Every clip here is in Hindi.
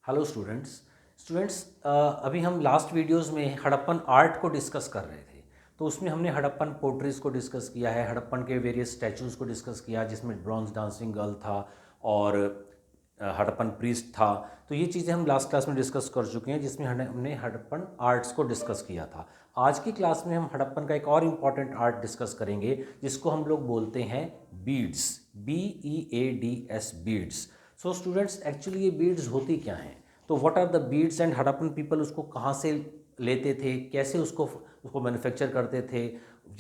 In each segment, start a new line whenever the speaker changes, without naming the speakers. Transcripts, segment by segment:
हेलो स्टूडेंट्स अभी हम लास्ट वीडियोस में हड़प्पन आर्ट को डिस्कस कर रहे थे। तो उसमें हमने हड़प्पन पोट्रीज़ को डिस्कस किया है, हड़प्पन के वेरियस स्टैचूज़ को डिस्कस किया जिसमें ब्रॉन्ज डांसिंग गर्ल था और हड़प्पन प्रीस्ट था। तो ये चीज़ें हम लास्ट क्लास में डिस्कस कर चुके हैं जिसमें हमने हड़प्पन आर्ट्स को डिस्कस किया था। आज की क्लास में हम हड़प्पन का एक और इम्पॉर्टेंट आर्ट डिस्कस करेंगे जिसको हम लोग बोलते हैं beads, BEADS, beads. So students, actually ये बीड्स होती क्या हैं, तो what are the beads and Harappan people उसको कहाँ से लेते थे, कैसे उसको मैन्युफैक्चर करते थे,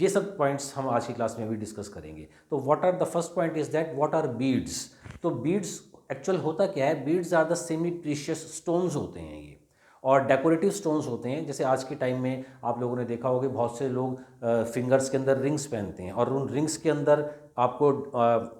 ये सब पॉइंट्स हम आज की क्लास में भी डिस्कस करेंगे। तो what are the first point is that what are beads. तो बीड्स एक्चुअल होता क्या है, beads are the semi precious stones होते हैं ये, और डेकोरेटिव स्टोन्स होते हैं। जैसे आज के टाइम में आप लोगों ने देखा होगा बहुत से लोग फिंगर्स के अंदर रिंग्स पहनते हैं और उन रिंग्स के अंदर आपको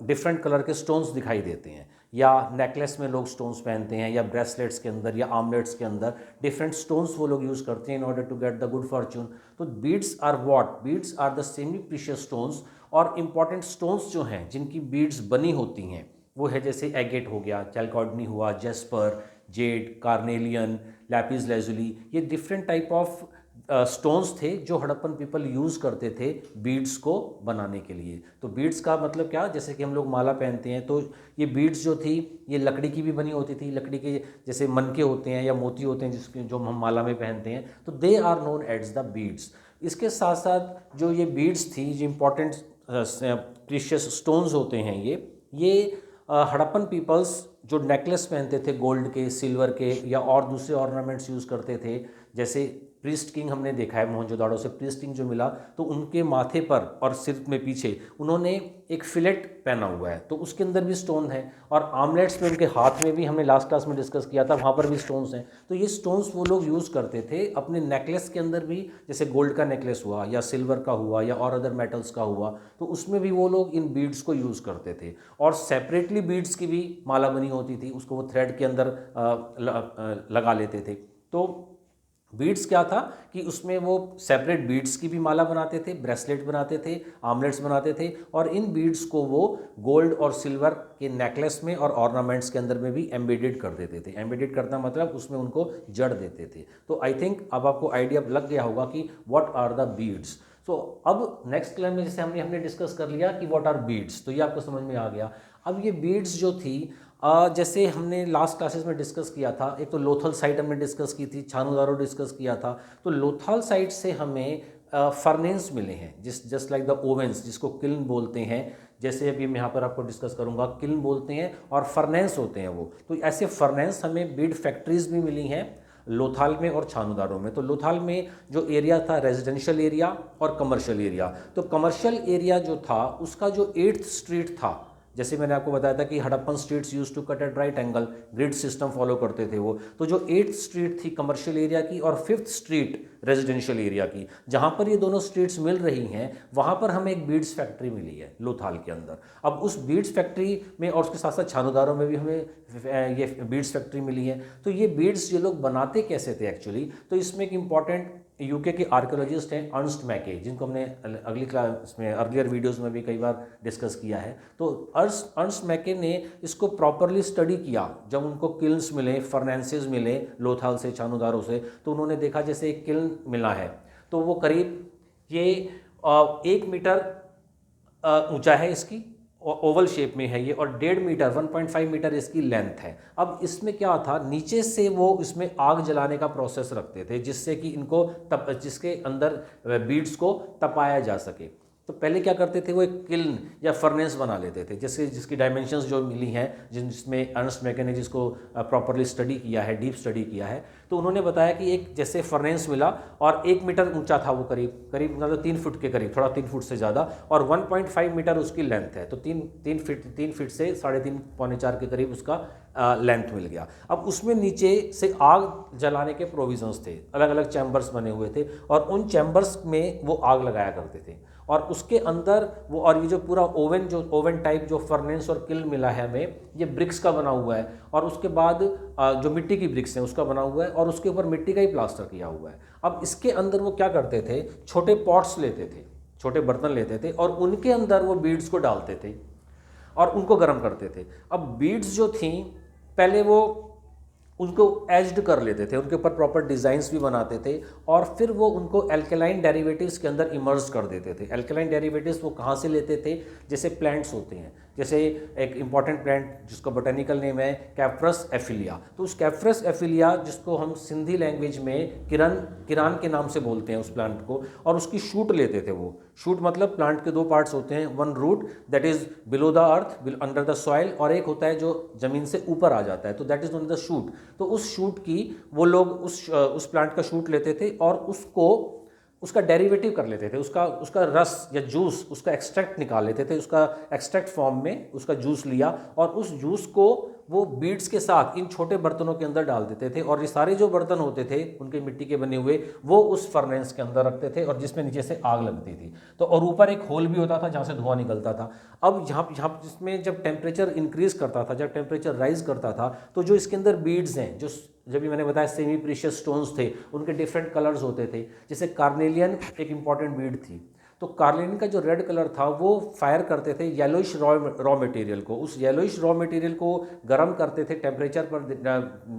डिफरेंट कलर के स्टोन्स दिखाई देते हैं, या नेकलेस में लोग स्टोन्स पहनते हैं, या ब्रेसलेट्स के अंदर या आर्मलेट्स के अंदर डिफरेंट स्टोन्स वो लोग यूज़ करते हैं in order to get the good fortune. तो beads are what, beads are the semi precious stones. और इम्पॉर्टेंट स्टोन्स जो हैं जिनकी बीड्स बनी होती हैं वो है जैसे एगेट हो गया, चैलकॉडनी हुआ, Jasper, Z, carnelian, Lapis lazuli. ये डिफरेंट टाइप ऑफ स्टोन्स थे जो हड़प्पन पीपल यूज़ करते थे बीड्स को बनाने के लिए। तो बीड्स का मतलब क्या, जैसे कि हम लोग माला पहनते हैं तो ये बीड्स जो थी ये लकड़ी की भी बनी होती थी, लकड़ी के जैसे मनके होते हैं या मोती होते हैं जिसके जो हम माला में पहनते हैं, तो they are known as the beads. इसके साथ साथ जो ये बीड्स थी, जो इम्पोर्टेंट प्रीशियस स्टोन्स होते हैं ये हड़प्पन पीपल्स जो नेकलेस पहनते थे गोल्ड के, सिल्वर के या और दूसरे ऑर्नामेंट्स यूज़ करते थे। जैसे प्रीस्ट किंग हमने देखा है मोहनजोदाड़ो से, प्रीस्ट किंग जो मिला तो उनके माथे पर और सिर में पीछे उन्होंने एक फिलेट पहना हुआ है, तो उसके अंदर भी स्टोन है। और आर्मलेट्स में उनके हाथ में भी हमने लास्ट क्लास में डिस्कस किया था, वहाँ पर भी स्टोन्स हैं। तो ये स्टोन्स वो लोग यूज़ करते थे अपने नेकलेस के अंदर भी, जैसे गोल्ड का नेकलेस हुआ या सिल्वर का हुआ या और अदर मेटल्स का हुआ, तो उसमें भी वो लोग इन बीड्स को यूज़ करते थे। और सेपरेटली बीड्स की भी माला बनी होती थी, उसको वो थ्रेड के अंदर लगा लेते थे। तो बीड्स क्या था कि उसमें वो सेपरेट बीड्स की भी माला बनाते थे, ब्रेसलेट बनाते थे, आर्मलेट्स बनाते थे, और इन बीड्स को वो गोल्ड और सिल्वर के नेकलेस में और ऑर्नामेंट्स के अंदर में भी एम्बेडेड कर देते थे। एम्बेडेड करना मतलब उसमें उनको जड़ देते थे। तो आई थिंक अब आपको आइडिया लग गया होगा कि व्हाट आर द बीड्स। तो अब नेक्स्ट क्लास में जैसे हमने डिस्कस कर लिया कि व्हाट आर बीड्स, तो ये आपको समझ में आ गया। अब ये बीड्स जो थी, जैसे हमने लास्ट क्लासेस में डिस्कस किया था, एक तो लोथल साइट हमने डिस्कस की थी, छानूदारो डिस्कस किया था। तो लोथल साइट से हमें फर्नेस मिले हैं, जस्ट लाइक द ओवेंस जिसको किल्न बोलते हैं। जैसे अभी मैं यहाँ पर आपको डिस्कस करूँगा, किल्न बोलते हैं और फर्नेस होते हैं वो। तो ऐसे फर्नेस हमें बीड फैक्ट्रीज भी मिली हैं लोथाल में और छानूदारो में। तो लोथाल में जो एरिया था रेजिडेंशियल एरिया और कमर्शियल एरिया। तो कमर्शियल एरिया जो था उसका जो 8th स्ट्रीट था, जैसे मैंने आपको बताया था कि Harappan streets use to cut at right angle, grid system follow करते थे वो। तो जो 8th स्ट्रीट थी कमर्शियल एरिया की और 5th स्ट्रीट रेजिडेंशियल एरिया की, जहाँ पर ये दोनों स्ट्रीट्स मिल रही हैं वहाँ पर हमें एक बीड्स फैक्ट्री मिली है लोथाल के अंदर। अब उस बीड्स फैक्ट्री में और उसके साथ साथ छानूदारो में भी हमें ये बीड्स फैक्ट्री मिली है। तो ये बीड्स ये लोग बनाते कैसे थे एक्चुअली, तो इसमें एक इम्पॉर्टेंट यूके के आर्कियोलॉजिस्ट हैं अर्नस्ट मैके, जिनको हमने अगली क्लास में अर्लियर वीडियोस में भी कई बार डिस्कस किया है। तो अर्नस्ट मैके ने इसको प्रॉपरली स्टडी किया। जब उनको किल्न्स मिले, फर्नेंसेस मिले लोथाल से, छानूदारो से, तो उन्होंने देखा जैसे एक किल्न मिला है तो वो करीब ये 1 मीटर ऊंचा है, इसकी ओवल शेप में है ये, और 1.5 मीटर 1.5 मीटर इसकी लेंथ है। अब इसमें क्या था, नीचे से वो इसमें आग जलाने का प्रोसेस रखते थे जिससे कि इनको जिसके अंदर बीड्स को तपाया जा सके। तो पहले क्या करते थे, वो एक किल्न या फर्नेस बना लेते थे, जैसे जिसकी डायमेंशंस जो मिली हैं, जिसमें अर्नस्ट मैके ने जिसको प्रॉपरली स्टडी किया है, डीप स्टडी किया है। तो उन्होंने बताया कि एक जैसे फर्नेस मिला और 1 मीटर ऊंचा था वो, करीब मतलब 3 फुट के करीब, थोड़ा 3 फुट से ज़्यादा, और 1.5 मीटर उसकी लेंथ है। तो 3 फीट से 3.5 पौने 4 के करीब उसका लेंथ मिल गया। अब उसमें नीचे से आग जलाने के प्रोविजंस थे, अलग अलग चैम्बर्स बने हुए थे, और उन चैम्बर्स में वो आग लगाया करते थे। और उसके अंदर वो, और ये जो पूरा ओवन टाइप जो फर्नेस और किल्न मिला है हमें, ये ब्रिक्स का बना हुआ है, और उसके बाद जो मिट्टी की ब्रिक्स हैं उसका बना हुआ है, और उसके ऊपर मिट्टी का ही प्लास्टर किया हुआ है। अब इसके अंदर वो क्या करते थे, छोटे पॉट्स लेते थे, छोटे बर्तन लेते थे, और उनके अंदर वो बीड्स को डालते थे और उनको गर्म करते थे। अब बीड्स जो थी पहले वो उनको एज्ड कर लेते थे, उनके ऊपर प्रॉपर डिज़ाइंस भी बनाते थे और फिर वो उनको एल्केलाइन डेरिवेटिव्स के अंदर इमर्ज कर देते थे। एल्केलाइन डेरिवेटिव्स वो कहाँ से लेते थे? जैसे प्लांट्स होते हैं, जैसे एक इंपॉर्टेंट प्लांट जिसका बोटेनिकल नेम है कैफ्रस एफिलिया, तो उस कैफ्रस एफिलिया जिसको हम सिंधी लैंग्वेज में किरान के नाम से बोलते हैं उस प्लांट को, और उसकी शूट लेते थे। वो शूट मतलब प्लांट के दो पार्ट्स होते हैं, one root that is below the earth under the soil, और एक होता है जो जमीन से ऊपर आ जाता है, तो that is known the shoot. तो उस शूट की वो लोग उस प्लांट का शूट लेते थे और उसका डेरिवेटिव कर लेते थे, उसका रस या जूस, उसका एक्सट्रैक्ट निकाल लेते थे, उसका एक्सट्रैक्ट फॉर्म में उसका जूस लिया और उस जूस को वो बीड्स के साथ इन छोटे बर्तनों के अंदर डाल देते थे, और ये सारे जो बर्तन होते थे उनके मिट्टी के बने हुए वो उस फर्नेस के अंदर रखते थे, और जिसमें नीचे से आग लगती थी, तो और ऊपर एक होल भी होता था जहाँ से धुआं निकलता था। अब यहाँ जिसमें जब टेम्परेचर इंक्रीज करता था, जब टेम्परेचर राइज करता था, तो जो इसके अंदर बीड्स हैं, जो जब भी मैंने बताया सेमी प्रीशियस स्टोन्स थे, उनके डिफरेंट कलर्स होते थे। जैसे कार्नेलियन एक इंपॉर्टेंट बीड थी, तो कार्नेलियन का जो रेड कलर था वो फायर करते थे येलोइश रॉ मटेरियल को, उस येलोइश रॉ मटेरियल को गर्म करते थे टेम्परेचर पर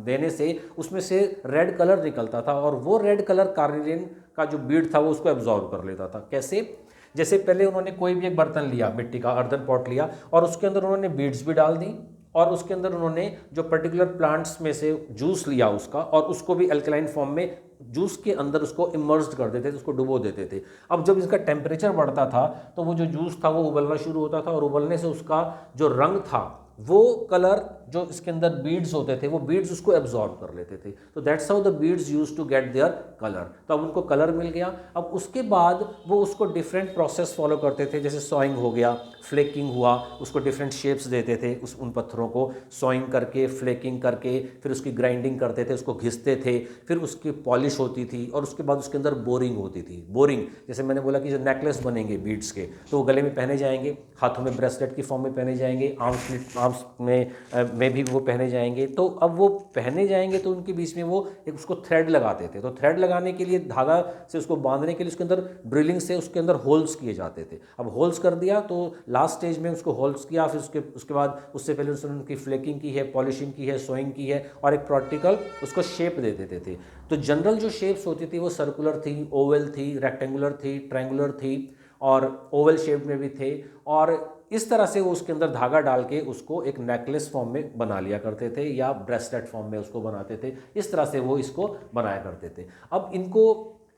देने से, उसमें से रेड कलर निकलता था, और वो रेड कलर कार्नेलियन का जो बीड था वो उसको एब्जॉर्व कर लेता था। कैसे? जैसे पहले उन्होंने कोई भी एक बर्तन लिया, मिट्टी का अर्दन पॉट लिया, और उसके अंदर उन्होंने बीड्स भी डाल दी, और उसके अंदर उन्होंने जो पर्टिकुलर प्लांट्स में से जूस लिया उसका, और उसको भी अल्कलाइन फॉर्म में जूस के अंदर उसको इमर्ज्ड कर देते थे, उसको डुबो देते थे। अब जब इसका टेम्परेचर बढ़ता था तो वो जो जूस था वो उबलना शुरू होता था, और उबलने से उसका जो रंग था, वो कलर जो इसके अंदर बीड्स होते थे, वो बीड्स उसको एब्जॉर्ब कर लेते थे। तो that's how the beads use to get their colour. तो अब उनको कलर मिल गया। अब उसके बाद वो उसको डिफरेंट प्रोसेस फॉलो करते थे, जैसे सॉइंग हो गया, फ्लेकिंग हुआ, उसको डिफरेंट शेप्स देते थे उन पत्थरों को, सॉइंग करके, फ्लेकिंग करके, फिर उसकी ग्राइंडिंग करते थे, उसको घिसते थे, फिर उसकी पॉलिश होती थी, और उसके बाद उसके अंदर बोरिंग होती थी। बोरिंग जैसे मैंने बोला कि जो नेकलेस बनेंगे बीड्स के, तो वो गले में पहने जाएंगे, हाथों में ब्रेसलेट की फॉर्म में पहने जाएंगे, आर्म्स में भी वो पहने जाएंगे। तो अब वो पहने जाएंगे तो उनके बीच में वो एक उसको थ्रेड लगाते थे, तो थ्रेड लगाने के लिए, धागा से उसको बांधने के लिए उसके अंदर ड्रिलिंग से उसके अंदर होल्स किए जाते थे। अब होल्स कर दिया तो लास्ट स्टेज में उसको होल्स किया, फिर उसके बाद उससे पहले उसने उनकी फ्लेकिंग की है, पॉलिशिंग की है, सोइंग की है, और एक प्रैक्टिकल उसको शेप दे देते थे। तो जनरल जो शेप्स होती थी वो सर्कुलर थी, ओवल थी, रेक्टेंगुलर थी, ट्रायंगुलर थी, और ओवल शेप में भी थे, और इस तरह से वो उसके अंदर धागा डाल के उसको एक नेकलेस फॉर्म में बना लिया करते थे, या ब्रेसलेट फॉर्म में उसको बनाते थे। इस तरह से वो इसको बनाया करते थे। अब इनको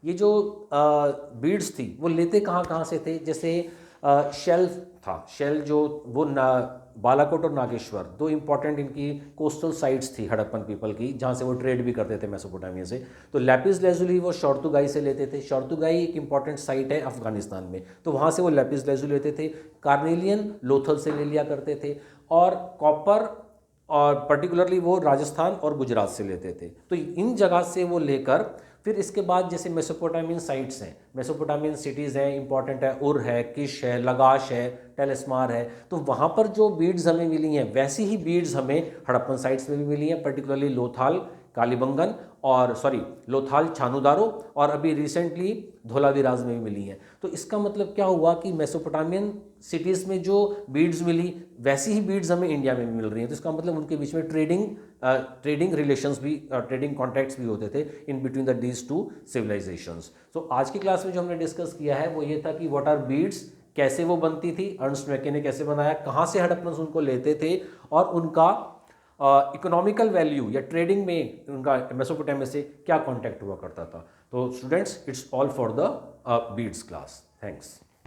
ये जो बीड्स थी वो लेते कहाँ से थे? जैसे शेल था, शेल जो वो बालाकोट और नागेश्वर, दो इंपॉर्टेंट इनकी कोस्टल साइट्स थी हड़प्पन पीपल की, जहाँ से वो ट्रेड भी करते थे मेसोपोटामिया से। तो लैपिस लेजुली वो शॉर्तुगाई से लेते थे। शॉर्तुगाई एक इंपॉर्टेंट साइट है अफगानिस्तान में, तो वहाँ से वो लैपिस लेजुली लेते थे। कार्नेलियन लोथल से ले लिया करते थे, और कॉपर और पर्टिकुलरली वो राजस्थान और गुजरात से लेते थे। तो इन जगह से वो लेकर फिर इसके बाद जैसे मेसोपोटामियन साइट्स हैं, मेसोपोटामियन सिटीज़ हैं, इंपॉर्टेंट है, उर है, किश है, लगाश है, टेलेस्मार है, तो वहाँ पर जो बीड्स हमें मिली हैं वैसी ही बीड्स हमें हड़प्पन साइट्स में भी मिली हैं, पर्टिकुलरली लोथाल कालीबंगन और लोथाल छानूदारो, और अभी रिसेंटली धोलावीराज में भी मिली हैं। तो इसका मतलब क्या हुआ कि मेसोपोटामियन सिटीज़ में जो बीड्स मिली वैसी ही बीड्स हमें इंडिया में भी मिल रही हैं। तो इसका मतलब उनके बीच में ट्रेडिंग रिलेशंस भी, ट्रेडिंग कॉन्टैक्ट्स भी होते थे in between the these two civilisations. तो आज की क्लास में जो हमने डिस्कस किया है वो ये था कि व्हाट आर बीड्स, कैसे वो बनती थी, अर्नस्ट मैके ने कैसे बनाया, कहाँ से हड़प्पन्स उनको लेते थे, और उनका इकोनॉमिकल वैल्यू या ट्रेडिंग में उनका मेसोपोटामिया से क्या कॉन्टैक्ट हुआ करता था। तो students, it's all for the beads class. Thanks.